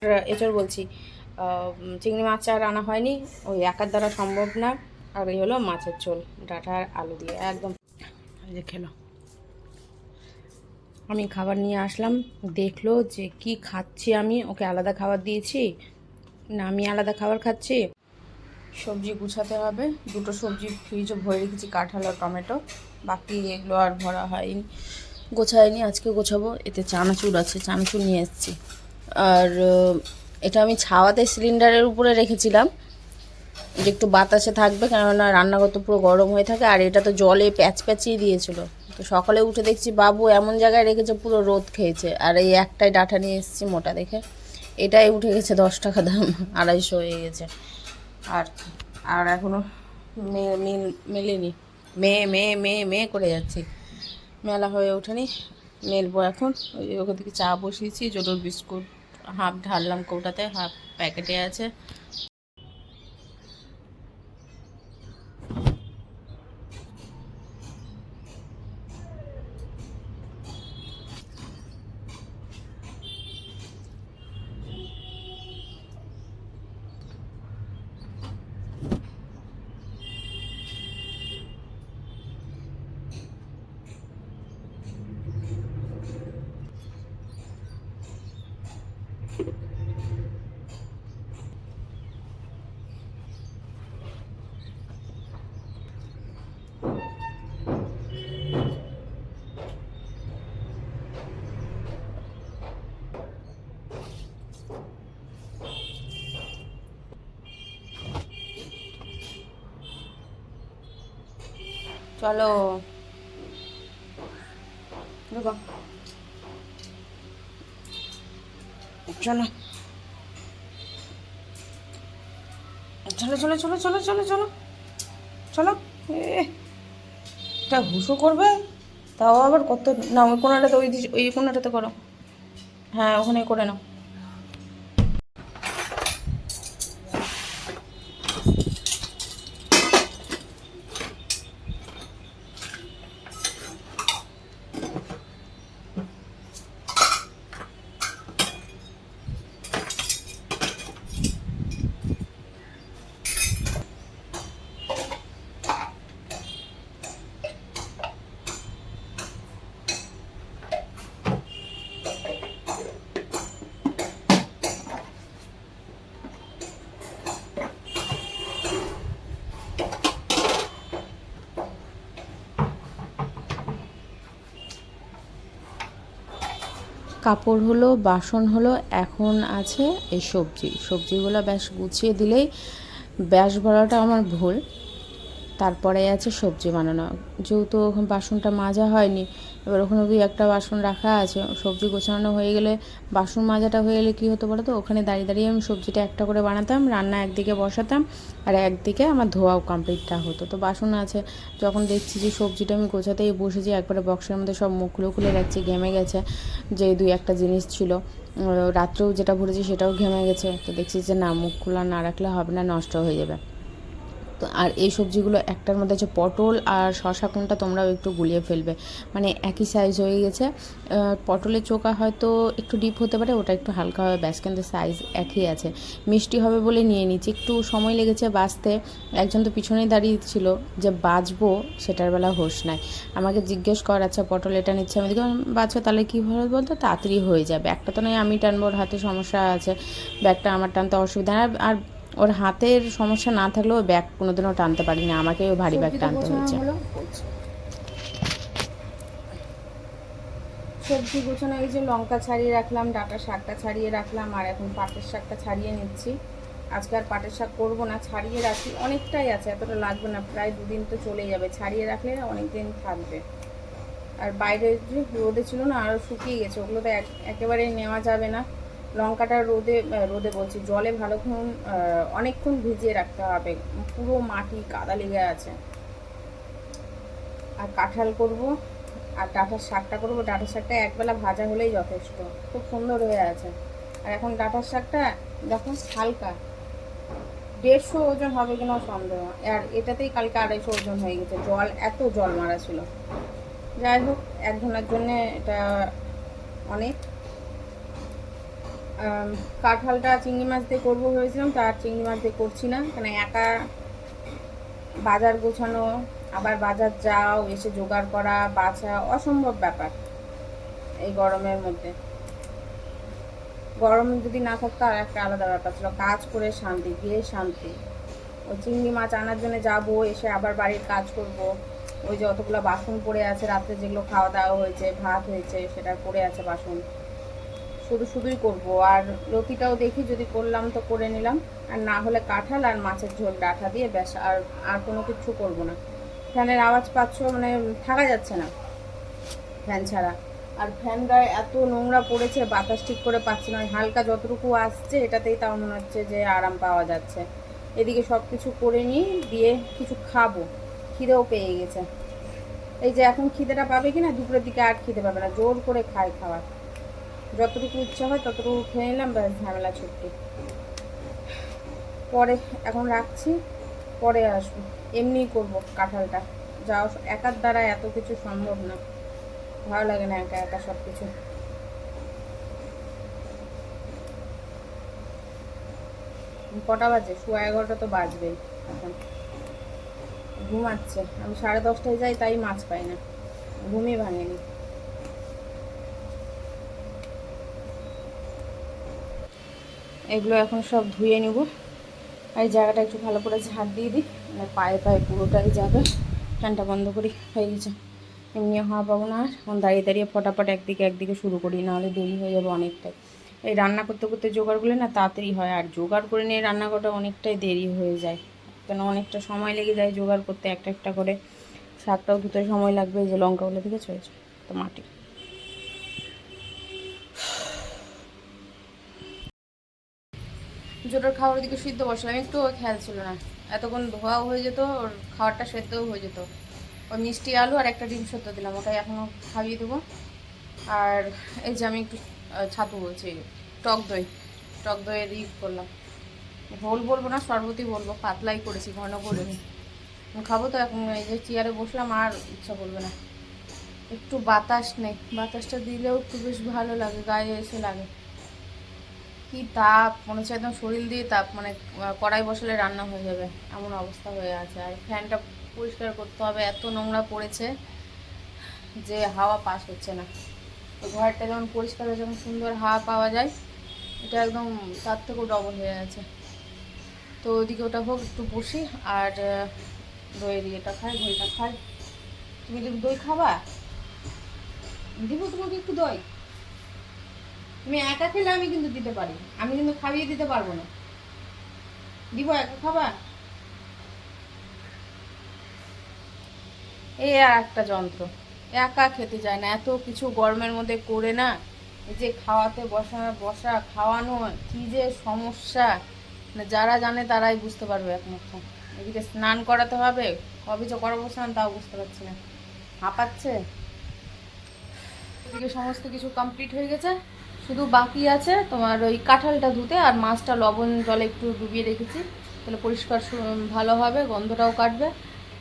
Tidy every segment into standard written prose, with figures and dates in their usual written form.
এঁচড় বলছি, চিংড়ি মাছ আর আনা হয়নি, ওই একার দ্বারা সম্ভব না। আর এই হলো মাছের ঝোল, ডাঁটা আর আলু দিয়ে একদম। এই যে খেলো, আমি খাবার নিয়ে আসলাম, দেখলো যে কি খাচ্ছি, আমি ওকে আলাদা খাবার দিয়েছি না আমি আলাদা খাবার খাচ্ছি। সবজি গুছাতে হবে, দুটো সবজি ফ্রিজে ভরে রেখেছি, কাঁঠাল আর টমেটো, বাকি এগুলো আর ভরা হয়নি, গোছায়নি, আজকে গোছাবো। এতে চানাচুর আছে, চানাচুর নিয়ে এসেছি। আর এটা আমি ছাওয়াতে সিলিন্ডারের উপরে রেখেছিলাম যে একটু বাতাসে থাকবে, কেননা রান্নাঘর তো পুরো গরম হয়ে থাকে। আর এটা তো জলে প্যাচ প্যাচিয়ে দিয়েছিল, তো সকালে উঠে দেখছি বাবু এমন জায়গায় রেখেছে পুরো রোদ খেয়েছে। আর এই একটাই ডাঁটা নিয়ে এসেছি মোটা দেখে, এটাই উঠে গেছে 10 টাকা দাম, 250 হয়ে গেছে। আর আর এখনও মেলেনি, মেয়ে মেয়ে মেয়ে মেয়ে করে যাচ্ছি, মেলা হয়ে ওঠেনি, মেলবো এখন। ওখান থেকে চা বসিয়েছি, জোটোর বিস্কুট হাফ ঢাললাম কৌটাতে, হাফ প্যাকেটে আছে। চলো দেখো, চলো চলো চলো চলো চলো চলো চলো চলো। এটা হুসো করবে, তাও আবার কত না, ওই কোনাটাতে, ওই কোনাটাতে করো, হ্যাঁ ওখানে করে নাও। কাপড় হলো, বাসন হলো, এখন আছে এই সবজিগুলো ব্যাস গুছিয়ে দিলেই, ব্যাস বলাটা আমার ভুল। তারপরে আছে সবজি বানানো, যেহেতু ওখানে বাসনটা মাজা হয়নি, এবার ওখানে ওই একটা বাসন রাখা আছে, সবজি গোছানো হয়ে গেলে, বাসন মাজাটা হয়ে গেলে কী হতো বলো তো, ওখানে দাঁড়িয়ে দাঁড়িয়ে আমি সবজিটা একটা করে বানাতাম, রান্না একদিকে বসাতাম আর একদিকে আমার ধোয়াও কমপ্লিটটা হতো। তো বাসন আছে, যখন দেখছি যে সবজিটা আমি গোছাতেই বসেছি, একবারে বক্সের মধ্যে সব মুখগুলো খুলে রাখছি, ঘেমে গেছে, যে 2-1টা জিনিস ছিল, রাত্রেও যেটা ভরেছি সেটাও ঘেমে গেছে, তো দেখছি যে না, মুখ খোলা না রাখলে হবে না, নষ্ট হয়ে যাবে। তো আর এই সবজিগুলো একটার মধ্যে আছে পটল আর শশা, কোনটা তোমরাও একটু গুলিয়ে ফেলবে, মানে একই সাইজ হয়ে গেছে। পটলের চোকা হয়তো একটু ডিপ হতে পারে, ওটা একটু হালকা হবে ব্যাস, কিন্তু সাইজ একই আছে। মিষ্টি হবে বলে নিয়ে নিচ্ছি, একটু সময় লেগেছে বাছতে, একজন তো পিছনেই দাঁড়িয়ে ছিল, যে বাছবো সেটার বেলা হোশ নাই, আমাকে জিজ্ঞেস কর আচ্ছা পটল এটা নিচ্ছে, আমি দেখি বাছো তাহলে কী হবে বলতো, তাড়াতাড়ি হয়ে যাবে, একটা তো নয় আমি টানবো, ওর হাতে সমস্যা আছে, ব্যাগটা আমার টানতে অসুবিধা। আর ওর হাতের সমস্যা না থাকলেও ব্যাগ কোনোদিনও টানতে পারি না, আমাকে ভারী ব্যাগ টানতে হয়েছে। সবজি গোছানো, এই যে লঙ্কা ছাড়িয়ে রাখলাম, ডাঁটা শাকটা ছাড়িয়ে রাখলাম, আর এখন পাটের শাকটা ছাড়িয়ে নিচ্ছি। আজকে আর পাটের শাক করবো না, ছাড়িয়ে রাখি, অনেকটাই আছে, এতটা লাগবে না, প্রায় 2 দিন তো চলে যাবে, ছাড়িয়ে রাখলে অনেক দিন থাকবে। আর বাইরে যে রোদে ছিল না, আরও শুকিয়ে গেছে, ওগুলো তো একেবারে নেওয়া যাবে না। লঙ্কাটা রোদে রোদে বলছি, জলে ভালোক্ষণ অনেকক্ষণ ভিজিয়ে রাখতে হবে, পুরো মাটি কাদা লেগে আছে। আর কাঁঠাল করব, আর ডাঁটার শাকটা করবো, ডাঁটার শাকটা একবেলা ভাজা হলেই যথেষ্ট, খুব সুন্দর হয়ে আছে। আর এখন ডাঁটার শাকটা যখন হালকা, 150 ওজন হবে কিনা সন্দেহ, আর এটাতেই কালকে 250 ওজন হয়ে গেছে, এত জল মারা ছিল। যাই হোক, 1 ঘন্টার জন্যে এটা অনেক। কাঁঠালটা চিংড়ি মাছ দিয়ে করবো ভেবেছিলাম, তার চিংড়ি মাছ দিয়ে করছি না, কেন একা বাজার গোছানো, আবার বাজার যাও, এসে জোগাড় করা, বাছা অসম্ভব ব্যাপার এই গরমের মধ্যে। গরম যদি না থাকতো আর একটা আলাদা ব্যাপার ছিল, কাজ করে শান্তি, গিয়ে শান্তি। ওই চিংড়ি মাছ আনার জন্য যাবো, এসে আবার বাড়ির কাজ করব, ওই যে অতগুলো বাসন পড়ে আছে, রাত্রে যেগুলো খাওয়া দাওয়া হয়েছে, ভাত হয়েছে, সেটা পড়ে আছে বাসন, শুধুই করব। আর লতিটাও দেখি যদি করলাম তো করে নিলাম, আর না হলে কাঁঠাল আর মাছের ঝোল ডাঁটা দিয়ে ব্যাস, আর কোনো কিছু করব না। ফ্যানের আওয়াজ পাচ্ছ, মানে থাকা যাচ্ছে না ফ্যান ছাড়া। আর ফ্যান গায়ে এত নোংরা পড়েছে, বাতাস ঠিক করে পাচ্ছি না, হালকা যতটুকু আসছে এটাতেই তাও মনে হচ্ছে যে আরাম পাওয়া যাচ্ছে। এদিকে সব কিছু করে নিই, দিয়ে কিছু খাবো, খিদেও পেয়ে গেছে। এই যে এখন খিদেটা পাবে কি না, দুপুরের দিকে আর খিদে পাবে না, জোর করে খায় খাবার, যতটুকু ইচ্ছা হয় ততটুকু খেয়ে নিলাম, ব্যাস ঝামেলা ছুটি। পরে এখন রাখছি, পরে আসবো, এমনিই করবো কাঁঠালটা, যাও একার দ্বারা এত কিছু সম্ভব না, ভালো লাগে না একা একা সব কিছু। কটা বাজে? 11:15 তো বাজবেই। এখন ঘুমাচ্ছে, আমি 10:30টায় যাই, তাই মাছ পাই না, ঘুমই ভাঙেনি। এগুলো এখন সব ধুয়ে নিব, আর এই জায়গাটা একটু ভালো করে ঝাড় দিয়ে দিই, মানে পায়ে পুরোটাই যাবে। ফ্যানটা বন্ধ করি, হয়ে গেছে। এমনি হাওয়া পাবো না, আর এখন দাঁড়িয়ে দাঁড়িয়ে ফটাফট একদিকে শুরু করি, নাহলে দেরি হয়ে যাবে অনেকটাই। এই রান্না করতে করতে জোগাড়গুলো না তাড়াতাড়ি হয়, আর জোগাড় করে নিয়ে রান্না করাটা অনেকটাই দেরি হয়ে যায়, কেন অনেকটা সময় লেগে যায় জোগাড় করতে, একটা একটা করে। শাকটাও ধুতে সময় লাগবে, এই যে লঙ্কাগুলো দিকে চলেছে তো মাটি। জোটার খাওয়ার দিকে সিদ্ধ বসলাম, একটু খেয়াল ছিল না, এতক্ষণ ধোয়াও হয়ে যেত, ওর খাওয়ারটা সেদ্ধও হয়ে যেত। ওই মিষ্টি আলু আর একটা ডিম সেদ্ধ দিলাম, ওটাই এখনও খাইয়ে দেবো। আর এই যে আমি একটু ছাতু বলছি, টক দইয়ের করলাম, ঘোল বলবো না, শরবতই বলবো, পাতলাই করেছি, ঘন করে খাবো তো। এখন এই যে চেয়ারে বসলাম, আর ইচ্ছা করবে না। একটু বাতাস নেই, বাতাসটা দিলেও একটু বেশ ভালো লাগে, গায়ে এসে লাগে। কি তাপ, মনে হচ্ছে একদম শরীর দিয়ে তাপ, মানে কড়াই বসালে রান্না হয়ে যাবে এমন অবস্থা হয়ে আছে। আর ফ্যানটা পরিষ্কার করতে হবে, এত নোংরা পড়েছে যে হাওয়া পাস হচ্ছে না। তো ঘরটা যেমন পরিষ্কার হয়ে যেমন সুন্দর হাওয়া পাওয়া যায়, এটা একদম তার থেকেও ডবল হয়ে আছে। তো ওইদিকে ওটা হোক, একটু বসি, আর দইয়ের ইয়েটা খাই, ঘিটা খাই। তুমি যদি দই খাবা, দিব তোমাকে একটু দই। তুমি একা খেলে আমি কিন্তু দিতে পারি, আমি কিন্তু খাইয়ে দিতে পারবো না, দিব, একা খাবা? এই আর একটা যন্ত্র, একা খেতে চায় না, এত কিছু গরমের মধ্যে করে না, এই যে খাওয়াতে বসা খাওয়ানো কি যে সমস্যা, মানে যারা জানে তারাই বুঝতে পারবে একমাত্র। এদিকে স্নান করাতে হবে, কবে যে করাবো স্নান তাও বুঝতে পারছি না, হাঁপাচ্ছে। এদিকে সমস্ত কিছু কমপ্লিট হয়ে গেছে, শুধু বাকি আছে তোমার ওই কাঁঠালটা ধুতে, আর মাছটা লবণ জলে একটু ডুবিয়ে রেখেছি, তাহলে পরিষ্কার ভালো হবে, গন্ধটাও কাটবে।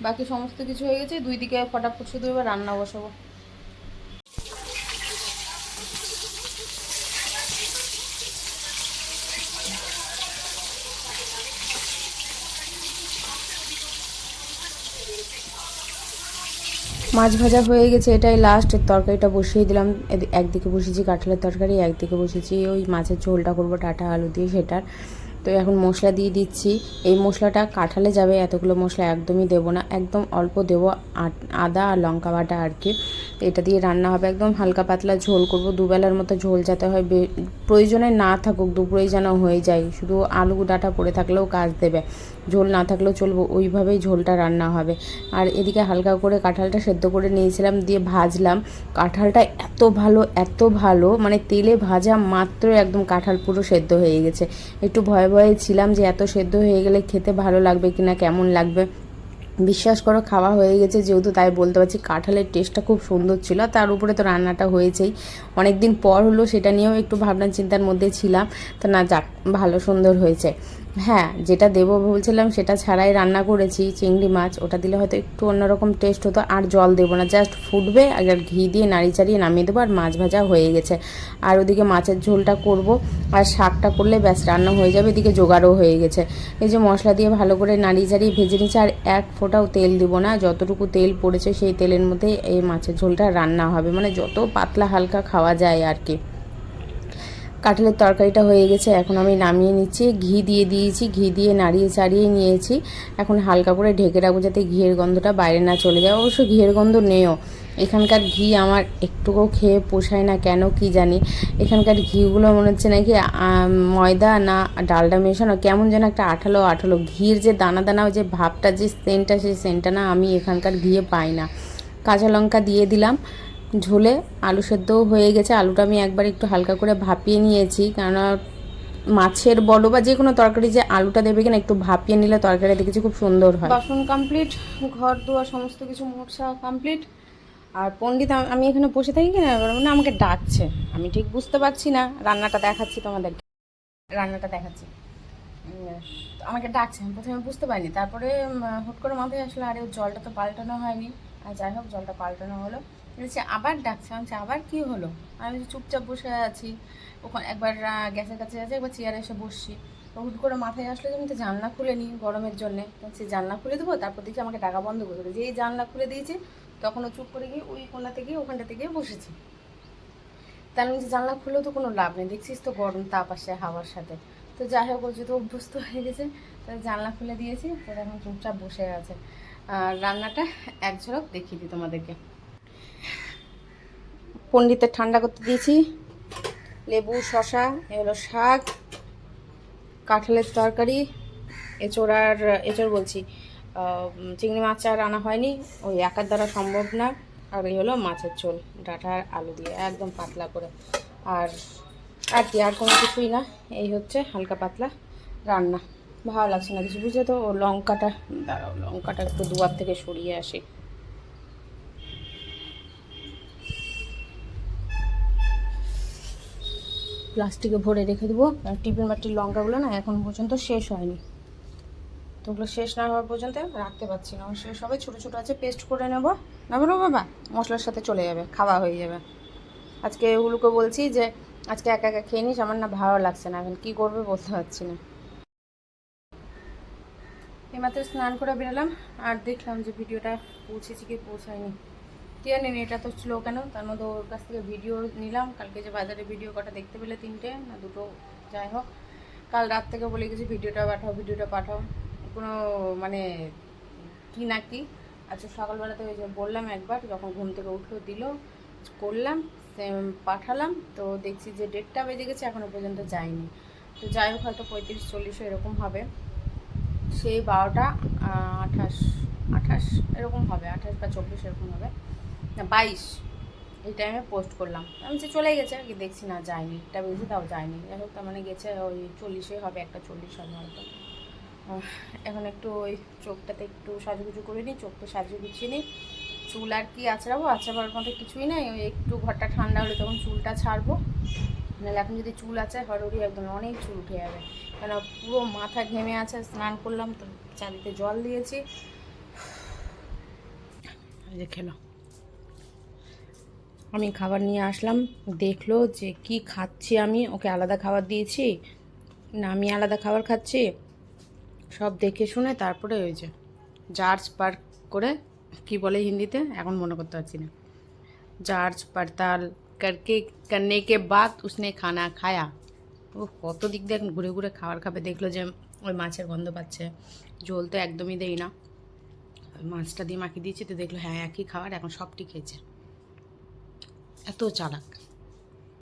বাকি সমস্ত কিছু হয়ে গেছে, দুই দিকে ফটাফট শুধু এবার রান্না বসাবো। মাছ ভাজা হয়ে গেছে, এটাই লাস্ট। তরকারিটা বসিয়ে দিলাম, একদিকে বসিয়েছি কাঁঠালের তরকারি, একদিকে বসিয়েছি ওই মাছের ঝোলটা করবো ডাঁটা আলু দিয়ে, সেটার। তো এখন মশলা দিয়ে দিচ্ছি, এই মশলাটা কাঁঠালে যাবে, এতগুলো মশলা একদমই দেবো না, একদম অল্প দেবো, আদা আর লঙ্কা বাটা আর কি। এটা দিয়ে রান্না হবে, একদম হালকা পাতলা ঝোল করব, দুবেলার মতো ঝোল যাতে হয়, প্রয়োজনে না থাকুক, দুপুরেই যেন হয়ে যায়, শুধু আলু ডাঁটা পড়ে থাকলেও কাজ দেবে, ঝোল না থাকলেও চলবো, ওইভাবেই ঝোলটা রান্না হবে। আর এদিকে হালকা করে কাঁঠালটা সেদ্ধ করে নিয়েছিলাম, দিয়ে ভাজলাম। কাঁঠালটা এত ভালো, মানে তেলে ভাজা মাত্র একদম কাঁঠাল পুরো সেদ্ধ হয়ে গেছে। একটু ভয়ে ভয়ে ছিলাম যে এত সেদ্ধ হয়ে গেলে খেতে ভালো লাগবে কিনা, কেমন লাগবে। বিশ্বাস করো খাওয়া হয়ে গেছে যেহেতু, তাই বলতে পারছি কাঁঠালের টেস্টটা খুব সুন্দর ছিল। তার উপরে তো রান্নাটা হয়েছেই, অনেক দিন পর হলো, সেটা নিয়েও একটু ভাবনা চিন্তার মধ্যে ছিলাম। তো না যাক, ভালো সুন্দর হয়েছে। হ্যাঁ, যেটা দেবো বলছিলাম সেটা ছাড়াই রান্না করেছি, চিংড়ি মাছ। ওটা দিলে হয়তো একটু অন্যরকম টেস্ট হতো। আর জল দেবো না, জাস্ট ফুটবে আর ঘি দিয়ে নাড়ি চাড়িয়ে নামিয়ে দেবো, আর মাছ ভাজা হয়ে গেছে। আর ওদিকে মাছের ঝোলটা করব, আর শাকটা করলে ব্যাস রান্না হয়ে যাবে। এদিকে জোগাড়ও হয়ে গেছে। এই যে মশলা দিয়ে ভালো করে নাড়িয়ে চাড়িয়ে ভেজে নিচ্ছে, আর এক ফোঁটাও তেল দিব না। যতটুকু তেল পড়েছে সেই তেলের মধ্যে এই মাছের ঝোলটা রান্না হবে, মানে যত পাতলা হালকা খাওয়া যায় আর কি। কাঁঠালের তরকারিটা হয়ে গেছে, এখন আমি নামিয়ে নিচ্ছি। ঘি দিয়ে দিয়েছি, ঘি দিয়ে নাড়িয়ে চাড়িয়ে নিয়েছি। এখন হালকা করে ঢেকে রাখবো যাতে ঘিয়ের গন্ধটা বাইরে না চলে যায়। অবশ্য ঘিয়ের গন্ধ নেও, এখানকার ঘি আমার একটুকুও খেয়ে পোষায় না, কেন কি জানি। এখানকার ঘিগুলো মনে হচ্ছে নাকি ময়দা না ডালডা মেশানো, কেমন যেন একটা আঠালো আঠালো। ঘির যে দানা দানা যে ভাবটা, যে সেন্টটা, সেই সেন্টটা না আমি এখানকার ঘিয়ে পাই না। কাঁচা লঙ্কা দিয়ে দিলাম ঝোলে। আলু সেদ্ধও হয়ে গেছে। আলুটা আমি একবার একটু হালকা করে ভাপিয়ে নিয়েছি, কেননা মাছের বলো বা যে কোনো তরকারি যে আলুটা দেবে কিনা একটু ভাপিয়ে নিলে তরকারি দেখেছি খুব সুন্দর হয়। বাসন কমপ্লিট, ঘর দুয়ার সমস্ত কিছু মোছা কমপ্লিট। আর পণ্ডিত আমি এখানে বসে থাকি কিনা মানে আমাকে ডাকছে, আমি ঠিক বুঝতে পারছি না। রান্নাটা দেখাচ্ছি তোমাদেরকে, রান্নাটা দেখাচ্ছি। আমাকে ডাকছে, আমি প্রথমে বুঝতে পারিনি। তারপরে হুট করে মাথায় আসলে আরে জলটা তো পাল্টানো হয়নি। আর যাই হোক, জলটা পাল্টানো হলো। বলছে আবার ডাকছে, আমি আবার কি হলো? আমি চুপচাপ বসে আছি ওখানে, একবার গ্যাসের কাছে আছে, একবার চেয়ারে এসে বসছি। তো হুট করে মাথায় আসলে যে আমি তো জানলা খুলে নিই গরমের জন্যে, সে জানলা খুলে দেবো। তারপর দেখছি আমাকে ডাকা বন্ধ করে দেবে। যেই জানলা খুলে দিয়েছি তখনও চুপ করে গিয়ে ওই কোনাতে গিয়ে ওখানটাতে গিয়ে বসেছি। তাহলে যে জানলা খুলেও তো কোনো লাভ নেই, দেখছিস তো গরম তাপ আসে হাওয়ার সাথে। তো যাই হোক, ও যেহেতু অভ্যস্ত হয়ে গেছে, তাহলে জানলা খুলে দিয়েছি। তো এখন চুপচাপ বসে আছে। আর রান্নাটা এক ঝলক দেখিয়ে দিই তোমাদেরকে। পণ্ডিতের ঠান্ডা করতে দিয়েছি লেবু, শশা, এ হলো শাক, কাঁঠালের তরকারি, এঁচড় বলছি, চিংড়ি মাছ আর আনা হয়নি, ওই একার দ্বারা সম্ভব না। আর এই হলো মাছের ঝোল, ডাঁটা আর আলু দিয়ে একদম পাতলা করে। আর আর কি, আর কোনো কিছুই না। এই হচ্ছে হালকা পাতলা রান্না। ভালো লাগছে না কিছু, বুঝলে তো। ও লঙ্কাটা, দাঁড়াও, লঙ্কাটা একটু দুয়ার থেকে সরিয়ে আসি। প্লাস্টিকে ভরে রেখে দেবো। টিফিন বাটির লঙ্কাগুলো না এখন পর্যন্ত শেষ হয়নি, তো ওগুলো শেষ না হওয়ার পর্যন্ত রাখতে পারছি না। শেষ হবে, ছোটো ছোটো আছে, পেস্ট করে নেবো। না বলো বাবা, মশলার সাথে চলে যাবে, খাওয়া হয়ে যাবে। আজকে এগুলোকে বলছি যে আজকে একা একা খেয়ে নিস, আমার না ভালো লাগছে না, এখন কী করবে বলতে পারছি না। এইমাত্র স্নান করে বেরোলাম, আর দেখলাম যে ভিডিওটা পৌঁছেছি কি পৌঁছায়নি। কি জানি এটা তো স্লো কেন। তার মধ্যে ওর কাছ থেকে ভিডিও নিলাম, কালকে যে বাজারে ভিডিও কটা দেখতে পেলে, 3টে না 2টো, যাই হোক। কাল রাত থেকে বলে গেছি ভিডিওটা পাঠাও, ভিডিওটা পাঠাও, কোনো মানে কি না কি। আচ্ছা, সকালবেলাতে ওই যে বললাম একবার, যখন ঘুম থেকে উঠলো দিল, করলাম, পাঠালাম। তো দেখছি যে 1:30 বেজে গেছে, এখনও পর্যন্ত যায়নি। তো যাই হোক, হয়তো 35-40 এরকম হবে। সেই 12টা 28 28 এরকম হবে, 28 বা 24 এরকম হবে, না 22 এই টাইমে পোস্ট করলাম। আমি যে চলে গেছে আর কি, দেখছি না যায়নি, এটা বেশি তাও যায়নি। যাই হোক, তার মানে গেছে ওই 40 হবে, একটা 40 হবে হয়তো। এখন একটু ওই চোখটাতে একটু সাজুগুজু করে নিই, চোখটা সাজিয়ে গুছিয়ে নিই। চুল আর কি আঁচড়াবো, আঁচড়াবার মতো কিছুই নাই। ওই একটু ঘরটা ঠান্ডা হলে তখন চুলটা ছাড়বো। নাহলে এখন যদি চুল আছে হরহরি একদম অনেক চুল উঠে যাবে, কেন পুরো মাথা ঘেমে আছে। স্নান করলাম তো চাঁদিতে জল দিয়েছি। এই যে খেলো, আমি খাবার নিয়ে আসলাম, দেখলো যে কি খাচ্ছি আমি, ওকে আলাদা খাবার দিয়েছি না আমি আলাদা খাবার খাচ্ছি, সব দেখে শুনে তারপরে ওই যে জার্জ পার করে, কি বলে হিন্দিতে এখন মনে করতে পারছি না, जांच पड़ताल करने के बाद उसने खाना खाया। ও কত দিক দিয়ে এখন ঘুরে ঘুরে খাবার খাবে। দেখলো যে ওই মাছের গন্ধ পাচ্ছে, ঝোল তো একদমই দেই না, মাছটা দিয়ে মাখিয়ে দিয়েছি, তো দেখলো হ্যাঁ একই খাবার, এখন সবটি খেয়েছে। এত চালাক।